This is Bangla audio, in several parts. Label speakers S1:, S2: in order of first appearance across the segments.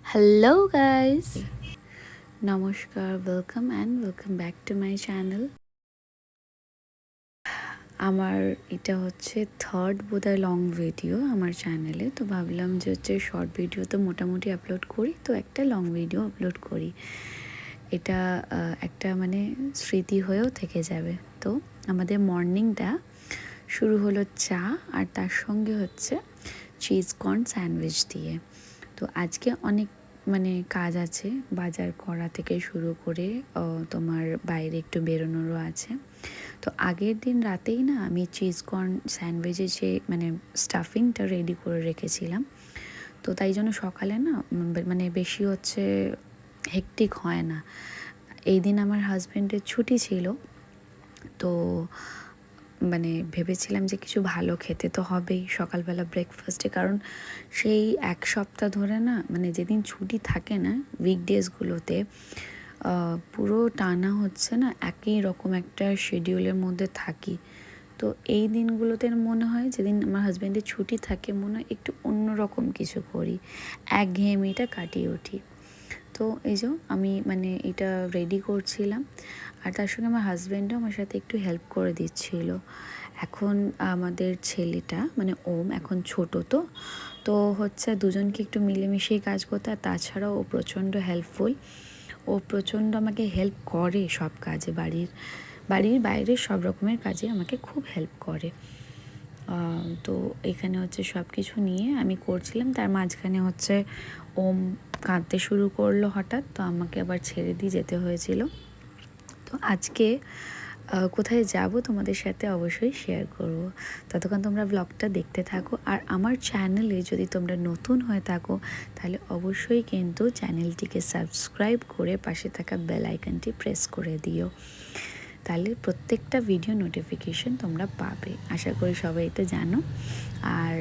S1: হ্যালো গাইস, নমস্কার, welcome back to my channel. আমার এটা হচ্ছে থার্ড বোধহয় লং ভিডিও আমার চ্যানেলে। তো ভাবলাম যে হচ্ছে শর্ট ভিডিও তো মোটামুটি আপলোড করি, তো একটা লং ভিডিও আপলোড করি। এটা একটা মানে স্মৃতি হয়েও থেকে যাবে। তো আমাদের মর্নিংটা শুরু হলো চা আর তার সঙ্গে হচ্ছে চিজ কর্ন স্যান্ডউইচ দিয়ে। তো আজকে অনেক মানে কাজ আছে, বাজার করা থেকে শুরু করে তোমার বাইরে একটু বেরোনোরও আছে। তো আগের দিন রাতেই না আমি চিজ কর্ন স্যান্ডউইচের যে মানে স্টাফিংটা রেডি করে রেখেছিলাম। তো তাই জন্য সকালে না মানে বেশি হচ্ছে হেক্টিক হয় না। এই দিন আমার হাজব্যান্ডের ছুটি ছিল, তো মানে ভেবেছিলাম যে কিছু ভালো খেতে তো হবেই সকালবেলা ব্রেকফাস্টে, কারণ সেই এক সপ্তাহ ধরে না মানে যেদিন ছুটি থাকে না উইকডেজগুলোতে পুরো টানা হচ্ছে না একই রকম একটা শিডিউলের মধ্যে থাকি। তো এই দিনগুলোতে মনে হয় যেদিন আমার হাজব্যান্ডের ছুটি থাকে মনে হয় একটু অন্যরকম কিছু করি, একঘেয়েমিটা কাটিয়ে উঠি। তো এই যে আমি মানে এটা রেডি করছিলাম, আর তার সঙ্গে আমার হাজব্যান্ডও আমার সাথে একটু হেল্প করে দিচ্ছিল। এখন আমাদের ছেলেটা মানে ওম এখন ছোট, তো হচ্ছে দুজনকে একটু মিলেমিশেই কাজ করতে। আর তাছাড়াও ও প্রচণ্ড হেল্পফুল, ও প্রচণ্ড আমাকে হেল্প করে সব কাজে, বাড়ির বাইরের সব রকমের কাজে আমাকে খুব হেল্প করে। তো এখানে হচ্ছে সব কিছু নিয়ে আমি করছিলাম, তার মাঝখানে হচ্ছে ওম কাঁদতে শুরু করলো হঠাৎ, তো আমাকে আবার ছেড়ে দিয়ে যেতে হয়েছিল। তো আজকে কোথায় যাব তোমাদের সাথে অবশ্যই শেয়ার করব। ততক্ষণ তোমরা ব্লগটা দেখতে থাকো, আর আমার চ্যানেলে যদি তোমরা নতুন হয়ে থাকো তাহলে অবশ্যই কিন্তু চ্যানেলটিকে সাবস্ক্রাইব করে পাশে থাকা বেল আইকনটি প্রেস করে দিও, তাহলে প্রত্যেকটা ভিডিও নোটিফিকেশন তোমরা পাবে। আশা করি সবাই এটা জানো। আর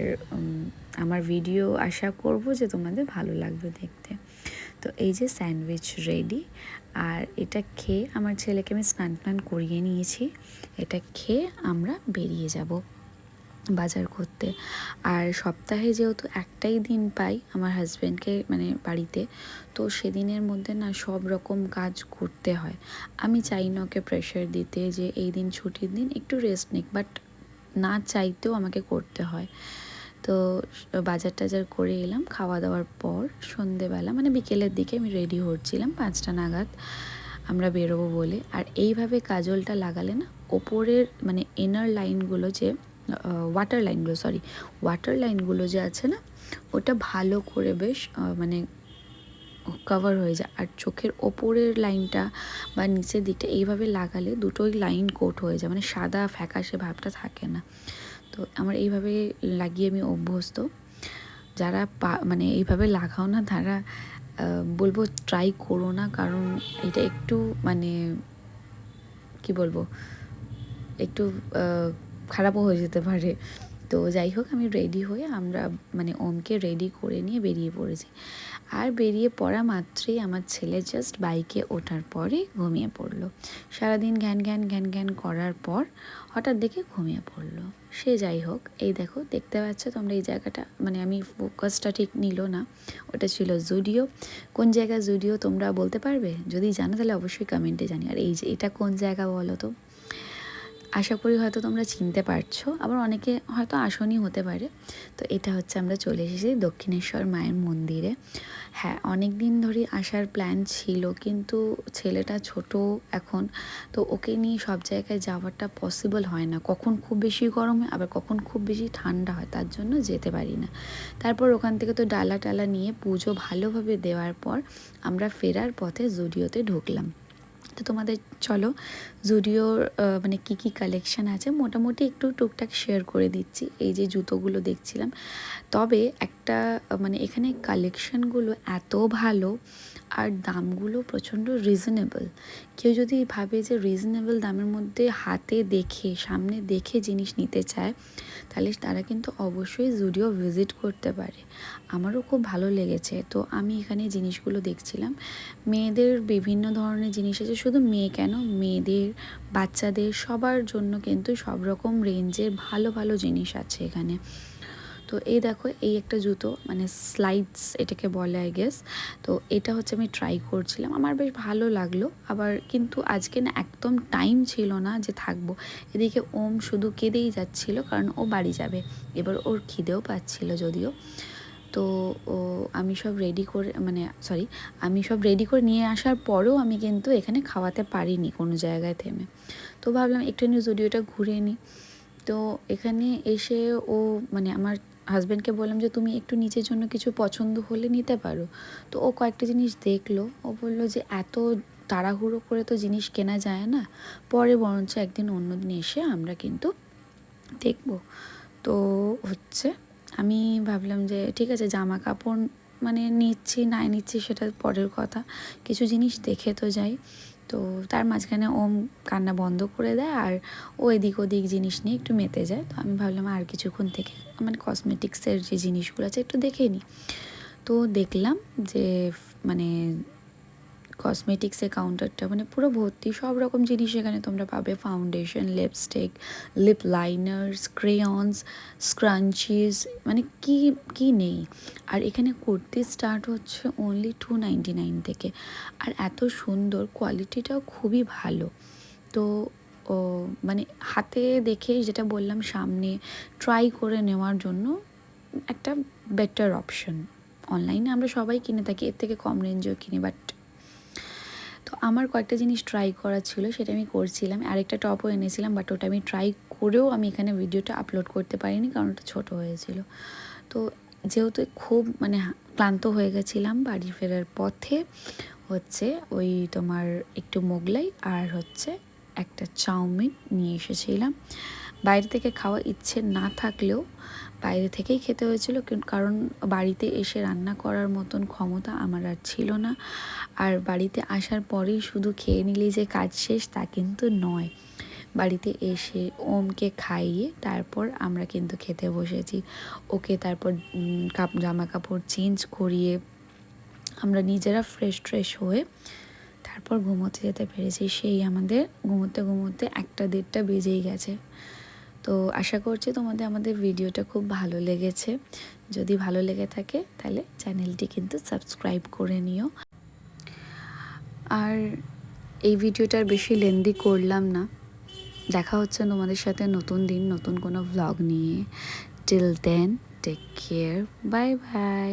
S1: আমার ভিডিও আশা করব যে তোমাদের ভালো লাগবে দেখতে। তো এই যে স্যান্ডউইচ রেডি, আর এটা খেয়ে আমার ছেলেকে আমি স্নান করিয়ে নিয়েছি। এটা খেয়ে আমরা বেরিয়ে যাব বাজার করতে। আর সপ্তাহে যেহেতু একটাই দিন পাই আমার হাজব্যান্ডকে মানে বাড়িতে, তো সেদিনের মধ্যে না সব রকম কাজ করতে হয়। আমি চাই না ওকে প্রেশার দিতে যে এই দিন ছুটির দিন একটু রেস্ট নিক, বাট না চাইতেও আমাকে করতে হয়। তো বাজার টাজার করে এলাম, খাওয়া দাওয়ার পর সন্ধেবেলা মানে বিকেলের দিকে আমি রেডি হচ্ছিলাম 5টা নাগাদ আমরা বেরোবো বলে। আর এইভাবে কাজলটা লাগালে না ওপরের মানে ইনার লাইনগুলো যে ওয়াটার লাইনগুলো যে আছে না, ওটা ভালো করে বেশ মানে কভার হয়ে যায়। আর চোখের ওপরের লাইনটা বা নিচের দিকটা এইভাবে লাগালে দুটোই লাইন কোট হয়ে যায়, মানে সাদা ফ্যাকাশে ভাবটা থাকে না। তো আমার এইভাবে লাগিয়ে আমি অভ্যস্ত। যারা মানে এইভাবে লাগাও না তারা বলবো ট্রাই করো না, কারণ এটা একটু মানে কি বলবো একটু খারাপও হয়ে যেতে পারে। তো যাই হোক, আমি রেডি হয়ে আমরা মানে ওমকে রেডি করে নিয়ে বেরিয়ে পড়েছি। আর বেরিয়ে পড়া মাত্রই আমার ছেলে জাস্ট বাইকে ওঠার পরে ঘুমিয়ে পড়লো। সারাদিন ঘ্যান ঘ্যান ঘ্যান ঘ্যান করার পর হঠাৎ দেখে ঘুমিয়ে পড়লো। সে যাই হোক, এই দেখো দেখতে পাচ্ছ তোমরা এই জায়গাটা, মানে আমি ফোকাসটা ঠিক নিল না, ওটা ছিল জুডিও। কোন জায়গা জুডিও তোমরা বলতে পারবে? যদি জানো তাহলে অবশ্যই কমেন্টে জানি। আর এই যে এটা কোন জায়গা বলো তো? আশা করি হয়তো তোমরা চিনতে পারছো, আবার অনেকে হয়তো আসনই হতে পারে। তো এটা হচ্ছে আমরা চলে এসেছি দক্ষিণেশ্বর মায়ের মন্দিরে। হ্যাঁ, অনেক দিন ধরে আসার প্ল্যান ছিল, কিন্তু ছেলেটা ছোট এখন, তো ওকে নিয়ে সব জায়গায় যাওয়াটা পসিবল হয় না। কখন খুব বেশি গরম হয় আবার কখন খুব বেশি ঠান্ডা হয়, তার জন্য যেতে পারি না। তারপর ওখান থেকে তো ডালা টালা নিয়ে পুজো ভালোভাবে দেওয়ার পর আমরা ফেরার পথে জুডিওতে ঢুকলাম। তো তোমাদের চলো জুডিওর মানে কী কী কালেকশান আছে মোটামুটি একটু টুকটাক শেয়ার করে দিচ্ছি। এই যে জুতোগুলো দেখছিলাম, তবে একটা মানে এখানে কালেকশানগুলো এত ভালো আর দামগুলো প্রচণ্ড রিজনেবল। কেউ যদি ভাবে যে রিজনেবল দামের মধ্যে হাতে দেখে সামনে দেখে জিনিস নিতে চায়, তাহলে তারা কিন্তু অবশ্যই জুডিও ভিজিট করতে পারে। আমারও খুব ভালো লেগেছে। তো আমি এখানে জিনিসগুলো দেখছিলাম, মেয়েদের বিভিন্ন ধরনের জিনিস আছে, শুধু মেয়ে কেন, মেয়েদের বাচ্চাদের সবার জন্য কিন্তু সব রকম রেঞ্জের ভালো ভালো জিনিস আছে এখানে। তো এই দেখো এই একটা জুতো মানে স্লাইডস এটাকে বলে আই গেস। তো এটা হচ্ছে আমি ট্রাই করছিলাম, আমার বেশ ভালো লাগলো। আবার কিন্তু আজকে না একদম টাইম ছিল না যে থাকবো। এদিকে ওম শুধু কেঁদেই যাচ্ছিল কারণ ও বাড়ি যাবে। এবার ওর খিদেও পাচ্ছিল যদিও। তো আমি সব রেডি করে আমি সব রেডি করে নিয়ে আসার পরেও আমি কিন্তু এখানে খাওয়াতে পারিনি কোনো জায়গায় থেমে। তো ভাবলাম একটুখানি জুডিওটা ঘুরে নিই। তো এখানে এসে ও মানে আমার হাজব্যান্ডকে বললাম যে তুমি একটু নিচের জন্য কিছু পছন্দ হলে নিতে পারো। তো ও কয়েকটা জিনিস দেখলো, ও বললো যে এত তাড়াহুড়ো করে তো জিনিস কেনা যায় না, পরে বরঞ্চ একদিন অন্য দিন এসে আমরা কিন্তু দেখবো। তো হচ্ছে আমি ভাবলাম যে ঠিক আছে জামা কাপড় মানে নিচ্ছি না নিচ্ছি সেটা পরের কথা, কিছু জিনিস দেখে তো যাই। তো তার মাঝখানে ওম কান্না বন্ধ করে দেয় আর ও এদিক ওদিক জিনিস নিয়ে একটু মেতে যায়। তো আমি ভাবলাম আর কিছুক্ষণ থেকে মানে কসমেটিক্সের যে জিনিসগুলো আছে একটু দেখে নিই। তো দেখলাম যে মানে কসমেটিক্সের কাউন্টারটা মানে পুরো ভর্তি, সব রকম জিনিস এখানে তোমরা পাবে। Foundation, lipstick, lip liners, crayons, scrunchies, মানে কি কি নেই। আর এখানে কুর্তি স্টার্ট হচ্ছে অনলি 299 থেকে। আর এত সুন্দর, কোয়ালিটিটাও খুবই ভালো। তো ও মানে হাতে দেখে যেটা বললাম সামনে ট্রাই করে নেওয়ার জন্য একটা বেটার অপশন। অনলাইনে আমরা সবাই কিনে থাকি, এর থেকে কম রেঞ্জেও কিনি, বাট তো আমার কয়েকটা জিনিস ট্রাই করা ছিল, সেটা আমি করছিলাম। আরেকটা টপও এনেছিলাম, বাট ওটা আমি ট্রাই করেও আমি এখানে ভিডিওটা আপলোড করতে পারিনি কারণ ওটা ছোটো হয়েছিল। তো যেহেতু খুব মানে ক্লান্ত হয়ে গেছিলাম, বাড়ি ফেরার পথে হচ্ছে ওই তোমার একটু মোগলাই আর হচ্ছে একটা চাউমিন নিয়ে এসেছিলাম। বাইরে থেকে খাওয়া ইচ্ছে না থাকলেও বাইরে থেকেই খেতে হয়েছিল, কারণ বাড়িতে এসে রান্না করার মতন ক্ষমতা আমার আর ছিল না। আর বাড়িতে আসার পরেই শুধু খেয়ে নিলেই যে কাজ শেষ তা কিন্তু নয়। বাড়িতে এসে ওমকে খাইয়ে তারপর আমরা কিন্তু খেতে বসেছি। ওকে তারপর জামা কাপড় চেঞ্জ করিয়ে আমরা নিজেরা ফ্রেশ হয়ে তারপর ঘুমোতে যেতে পেরেছি। সেই আমাদের ঘুমোতে ঘুমোতে 1-1:30 বেজেই গেছে। তো আশা করছি তোমাদের আমাদের ভিডিওটা খুব ভালো লেগেছে। যদি ভালো লেগে থাকে তাহলে চ্যানেলটি কিন্তু সাবস্ক্রাইব করে নিও। আর এই ভিডিওটার বেশি লেন্দি করলাম না। দেখা হচ্ছে তোমাদের সাথে নতুন দিন নতুন কোনো ভ্লগ নিয়ে। Till then take care, bye by.